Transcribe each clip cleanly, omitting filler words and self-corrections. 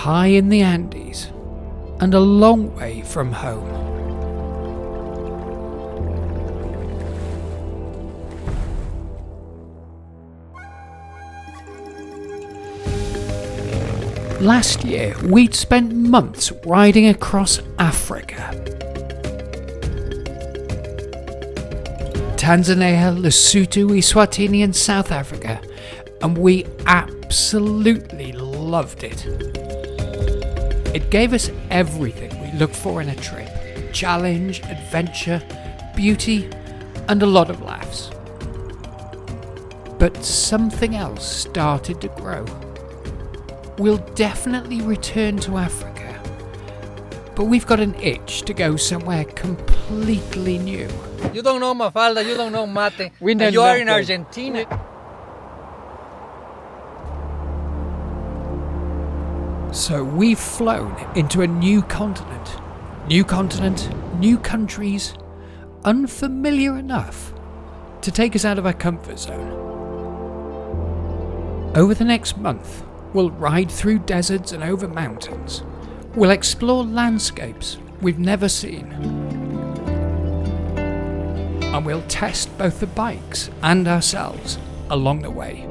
high in the Andes and a long way from home. Last year, we'd spent months riding across Africa. Tanzania, Lesotho, Eswatini and South Africa, and we absolutely loved it. It gave us everything we looked for in a trip: challenge, adventure, beauty, and a lot of laughs. But something else started to grow. We'll definitely return to Africa, but we've got an itch to go somewhere completely new. You don't know Mafalda, you don't know Mate. We know you are in nothing. Argentina. So we've flown into a new continent. New continent, new countries, unfamiliar enough to take us out of our comfort zone. Over the next month, we'll ride through deserts and over mountains. We'll explore landscapes we've never seen. And we'll test both the bikes and ourselves along the way.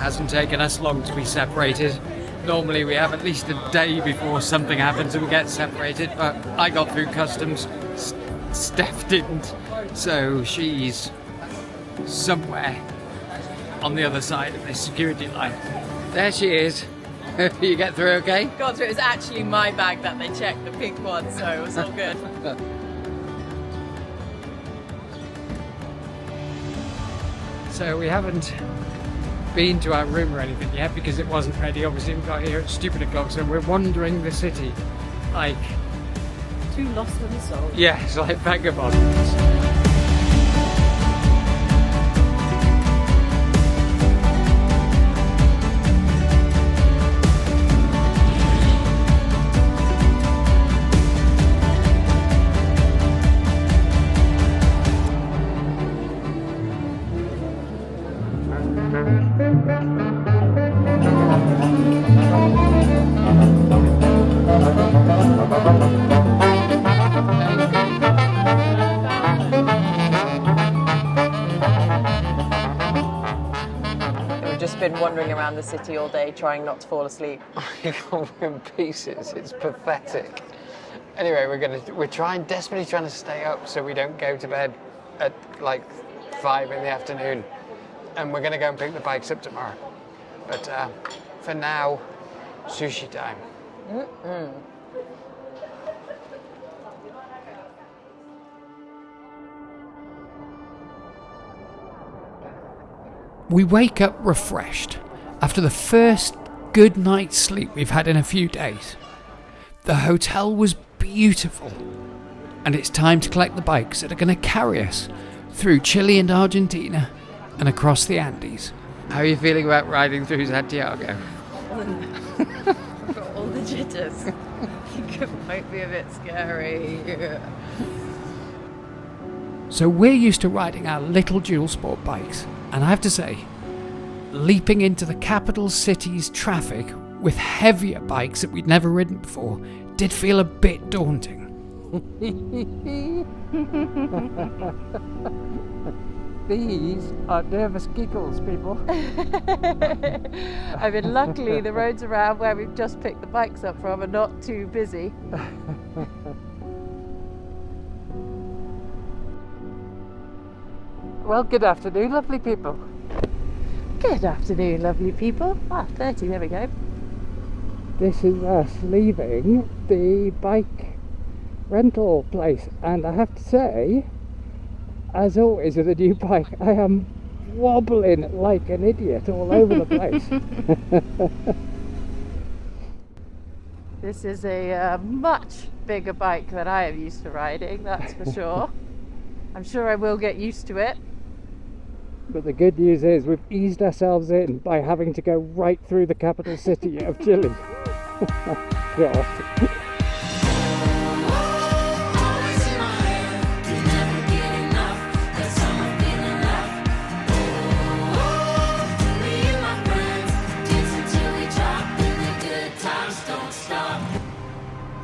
Hasn't taken us long to be separated. Normally we have at least a day before something happens and we get separated, but I got through customs, Steph didn't, so she's somewhere on the other side of this security line. There she is. You get through okay? Got through. It was actually my bag that they checked, the pink one, so it was all good. So we haven't been to our room or anything yet because it wasn't ready. Obviously we got here at stupid o'clock, so we're wandering the city like Two lost little souls. yeah, it's like vagabonds. We've just been wandering around the city all day trying not to fall asleep. We're in pieces. It's pathetic. Anyway, we're desperately trying to stay up so we don't go to bed at like 5 in the afternoon, and we're gonna go and pick the bikes up tomorrow. But for now, sushi time. We wake up refreshed after the first good night's sleep we've had in a few days. The hotel was beautiful, and it's time to collect the bikes that are going to carry us through Chile and Argentina and across the Andes. How are you feeling about riding through Santiago? I've got all the jitters. I think it might be a bit scary. So we're used to riding our little dual sport bikes, and I have to say, leaping into the capital city's traffic with heavier bikes that we'd never ridden before did feel a bit daunting. These are nervous giggles, people. I mean, luckily the roads around where we've just picked the bikes up from are not too busy. Well, good afternoon, lovely people. Good afternoon, lovely people. 30, there we go. This is us leaving the bike rental place, and I have to say, as always with a new bike, I am wobbling like an idiot all over the place. This is a much bigger bike than I am used to riding, that's for sure. I'm sure I will get used to it. But the good news is we've eased ourselves in by having to go right through the capital city of Chile. God.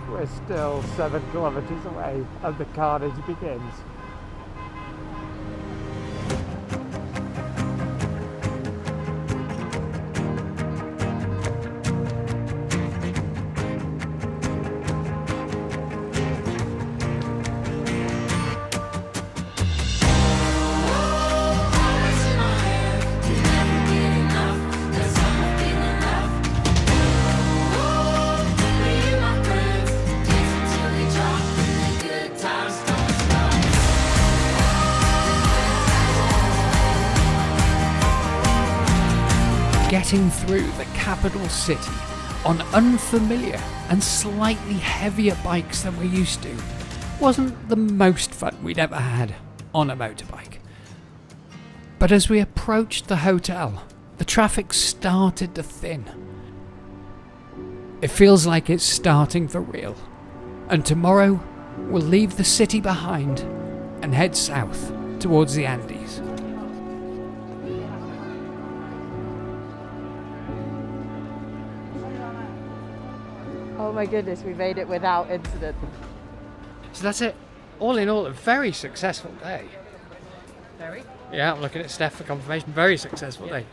We're still 7 kilometers away and the carnage begins. Getting through the capital city on unfamiliar and slightly heavier bikes than we're used to wasn't the most fun we'd ever had on a motorbike. But as we approached the hotel, the traffic started to thin. It feels like it's starting for real, and tomorrow we'll leave the city behind and head south towards the Andes. Oh my goodness, we made it without incident. So that's it. All in all, a very successful day. Very? Yeah, I'm looking at Steph for confirmation. Very successful day.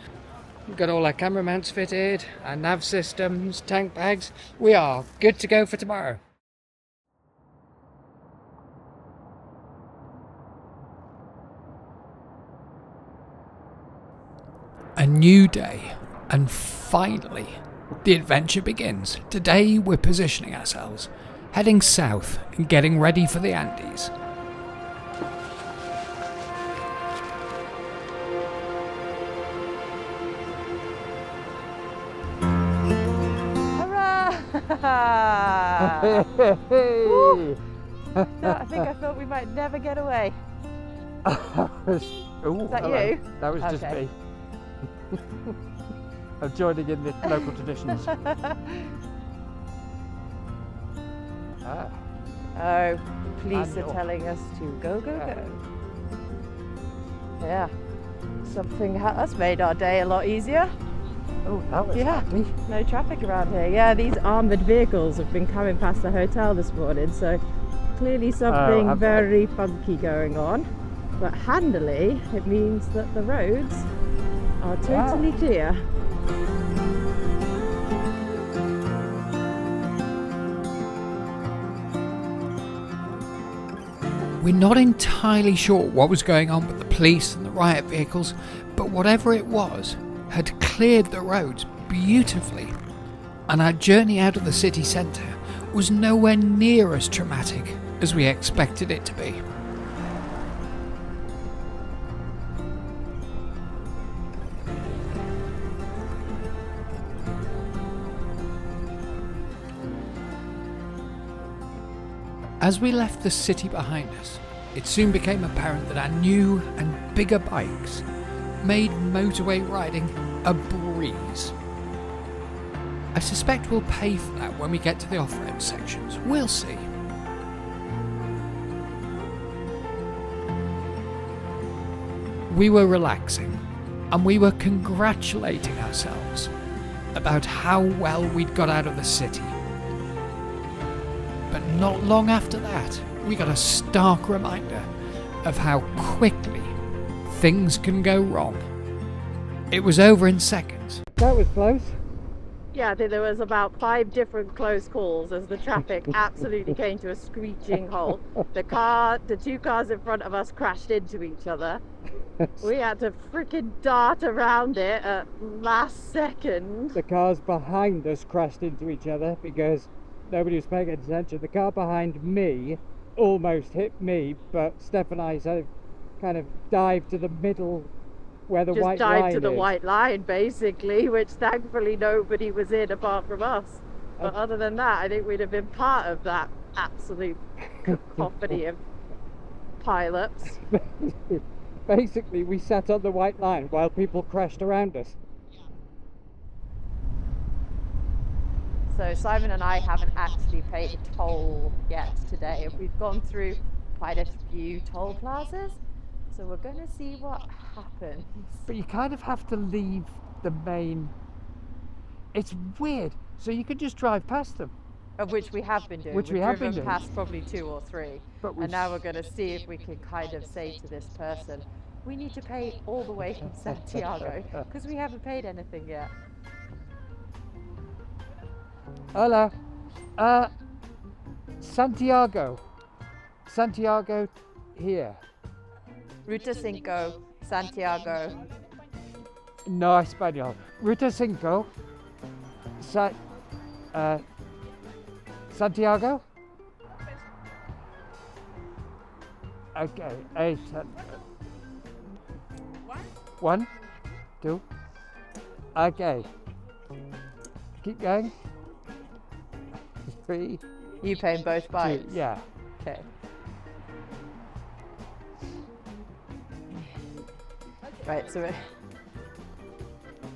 We've got all our camera mounts fitted, our nav systems, tank bags. We are good to go for tomorrow. A new day, and finally, the adventure begins. Today we're positioning ourselves, heading south and getting ready for the Andes. Hurrah! Woo! No, I think I thought we might never get away. Ooh, Is that hello. you? That was just Okay. me. I'm joining in the local traditions. Ah, Oh, police And are telling us to go, go, Yeah. go. Yeah. Something that's made our day a lot easier. oh, that was Yeah. handy. No traffic around here. Yeah, these armoured vehicles have been coming past the hotel this morning, so clearly something have they? very funky going on. But handily, it means that the roads are totally clear. We're not entirely sure what was going on with the police and the riot vehicles, but whatever it was had cleared the roads beautifully, and our journey out of the city centre was nowhere near as traumatic as we expected it to be. As we left the city behind us, it soon became apparent that our new and bigger bikes made motorway riding a breeze. I suspect we'll pay for that when we get to the off-road sections. We'll see. We were relaxing, and we were congratulating ourselves about how well we'd got out of the city. But not long after that, we got a stark reminder of how quickly things can go wrong. It was over in seconds. That was close. Yeah, I think there was about 5 different close calls as the traffic absolutely came to a screeching halt. The 2 cars in front of us crashed into each other. We had to freaking dart around it at last second. The cars behind us crashed into each other because nobody was paying attention. The car behind me almost hit me, but Steph and I sort of kind of dive to the middle where the Just white dive line to the is. white line, basically, which thankfully nobody was in apart from us. But other than that, I think we'd have been part of that absolute cacophony of pilots. Basically, we sat on the white line while people crashed around us. So Simon and I haven't actually paid a toll yet today. We've gone through quite a few toll plazas, so we're going to see what happens. But you kind of have to leave the main. It's weird. So you could just drive past them. Of which we have been doing. Which we We've have been driven doing. past probably 2 or 3. But And now we're going to see if we can kind of say to this person, we need to pay all the way from Santiago, because we haven't paid anything yet. Hola. Santiago. Santiago here. Ruta 5, Santiago. No español. Ruta 5. Santiago? Okay, 8. 1, 2. Okay. Keep going. 3. You paying both 2. bites? Yeah. Okay. Right, so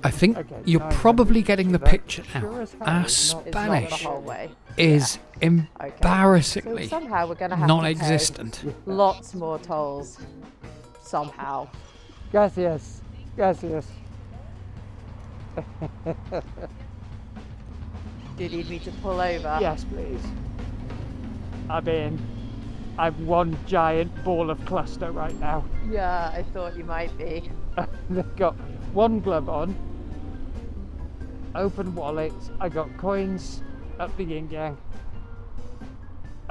I think Okay, you're 900 probably getting the That picture sure now. as hell Our is not- it's not the Spanish whole way. is Okay. embarrassingly So somehow we're going to have non-existent. to pay lots more tolls. Somehow. Gracias. Gracias. Do you need me to pull over? Yes, please. I'm one giant ball of cluster right now. Yeah, I thought you might be. They've got one glove on, open wallet, I got coins up the yin yang.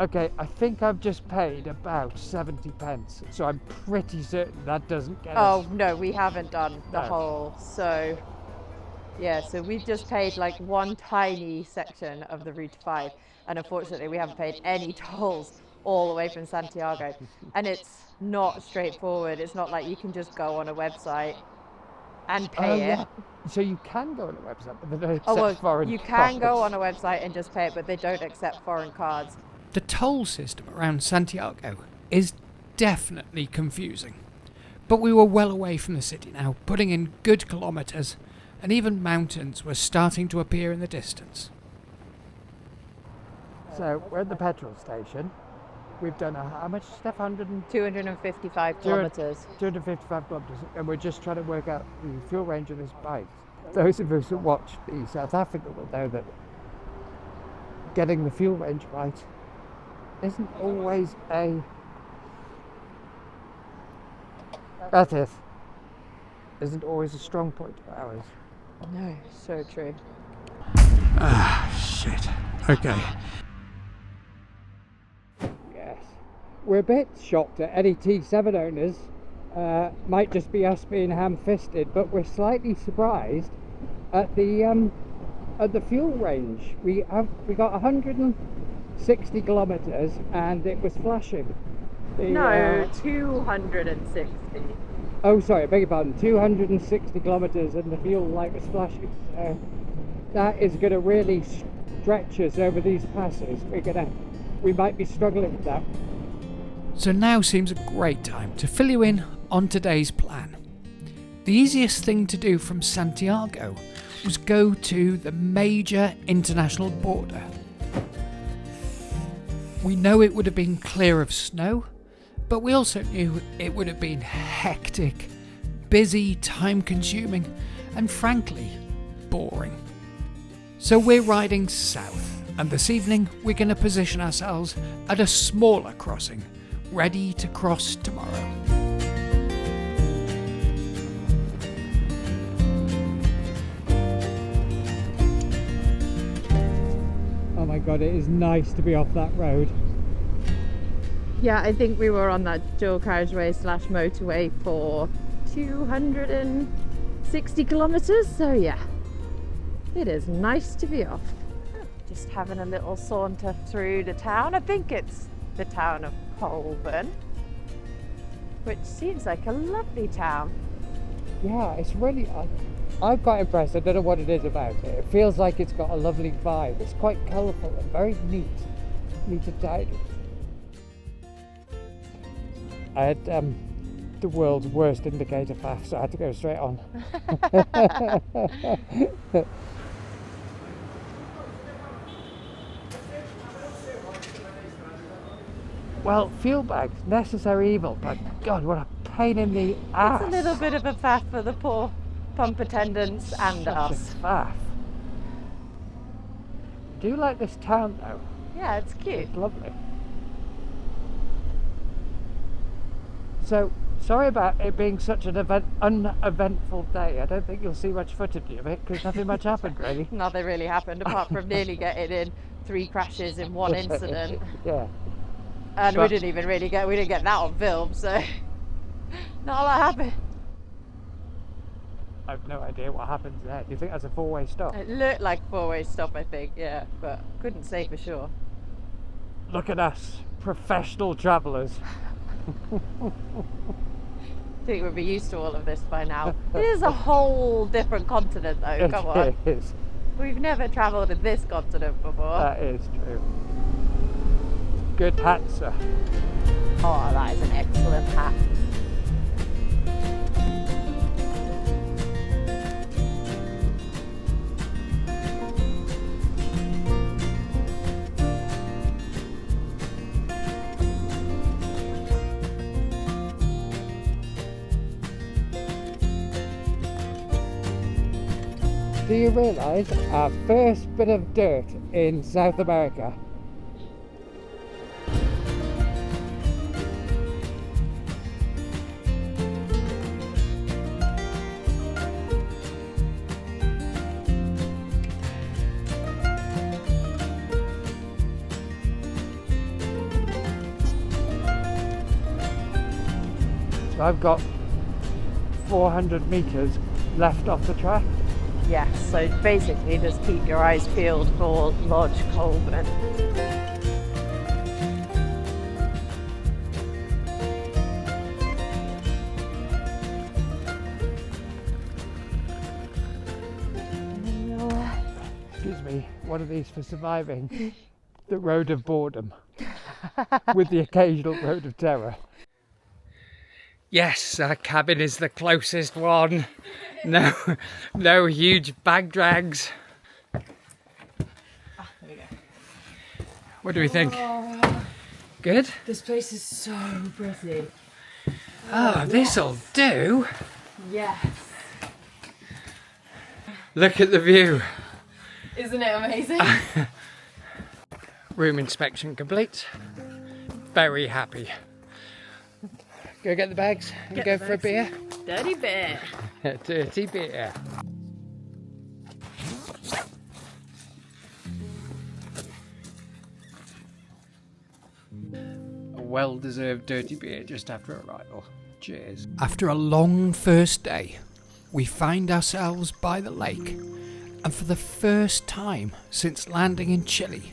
Okay, I think I've just paid about 70 pence, so I'm pretty certain that doesn't get Oh us. no, we haven't done the No. whole. So yeah, so we've just paid like one tiny section of the Route 5, and unfortunately we haven't paid any tolls all the way from Santiago. And it's not straightforward. It's not like you can just go on a website and pay it. So you can go on a website, but they don't accept Oh well, foreign you can go cards. on a website and just pay it, but they don't accept foreign cards. The toll system around Santiago is definitely confusing. But we were well away from the city now, putting in good kilometres, and even mountains were starting to appear in the distance. So we're at the petrol station. We've done how much, Steph? 255 kilometres. 255 kilometres, and we're just trying to work out the fuel range of this bike. Those of us who watch the South Africa will know that getting the fuel range right isn't always isn't always a strong point of ours. No, so true. Shit. Okay. Yes. We're a bit shocked at any T7 owners. Might just be us being ham-fisted, but we're slightly surprised at the fuel range. We got 160 kilometers and it was flashing. No, 260. Oh, sorry, I beg your pardon. 260 kilometers and the fuel light was flashing. So that is going to really stretch us over these passes. We might be struggling with that. So now seems a great time to fill you in on today's plan. The easiest thing to do from Santiago was go to the major international border. We know it would have been clear of snow, but we also knew it would have been hectic, busy, time-consuming, and frankly, boring. So we're riding south, and this evening we're going to position ourselves at a smaller crossing, ready to cross tomorrow. Oh my god, it is nice to be off that road. Yeah, I think we were on that dual carriageway / motorway for 260 kilometers. So yeah, it is nice to be off. Just having a little saunter through the town. I think it's the town of Colburn. which seems like a lovely town. Yeah, it's really... I'm quite impressed. I don't know what it is about it. It feels like it's got a lovely vibe. It's quite colourful and very neat. Neat and tidy. I had the world's worst indicator fast, so I had to go straight on. Well, fuel bags, necessary evil, but God, what a pain in the ass. It's a little bit of a faff for the poor pump attendants and Such us. a faff. Do you like this town though? Yeah, it's cute. It's lovely. So, sorry about it being such an uneventful day. I don't think you'll see much footage of it because nothing much happened really. Nothing really happened apart from nearly getting in 3 crashes in one incident. Yeah. And But- we didn't get that on film, so not a lot happened. I've no idea what happens there. Do you think that's a 4-way stop? It looked like a 4-way stop, I think, yeah, but couldn't say for sure. Look at us, professional travellers. I think we'd be used to all of this by now. It is a whole different continent though, come on. It is. We've never travelled in this continent before. That is true. Good hat, sir. Oh, that is an excellent hat. Do you realise our first bit of dirt in South America? So I've got 400 metres left off the track. Yes, so basically just keep your eyes peeled for Lodge Colburn. Excuse me, one of these for surviving the road of boredom with the occasional road of terror. Yes, our cabin is the closest one. No huge bag drags. There we go. What do we think? Good? This place is so pretty. Oh, this'll do. Yes. Look at the view. Isn't it amazing? Room inspection complete. Very happy. Go get the bags and Get go the for a beer. Dirty bear. Dirty beer. A well-deserved dirty beer just after arrival. Cheers. After a long first day, we find ourselves by the lake, and for the first time since landing in Chile,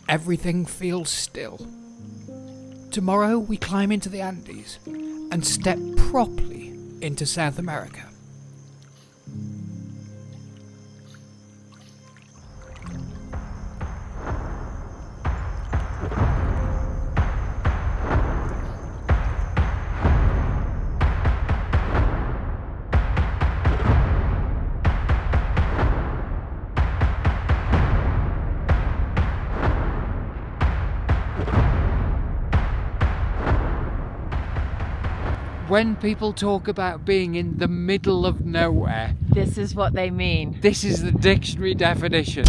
everything feels still. Tomorrow we climb into the Andes and step properly into South America. When people talk about being in the middle of nowhere, This is what they mean. this is the dictionary definition.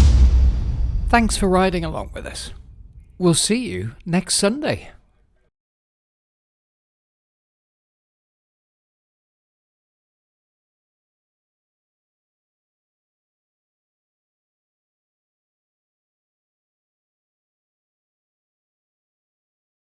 Thanks for riding along with us. We'll see you next Sunday.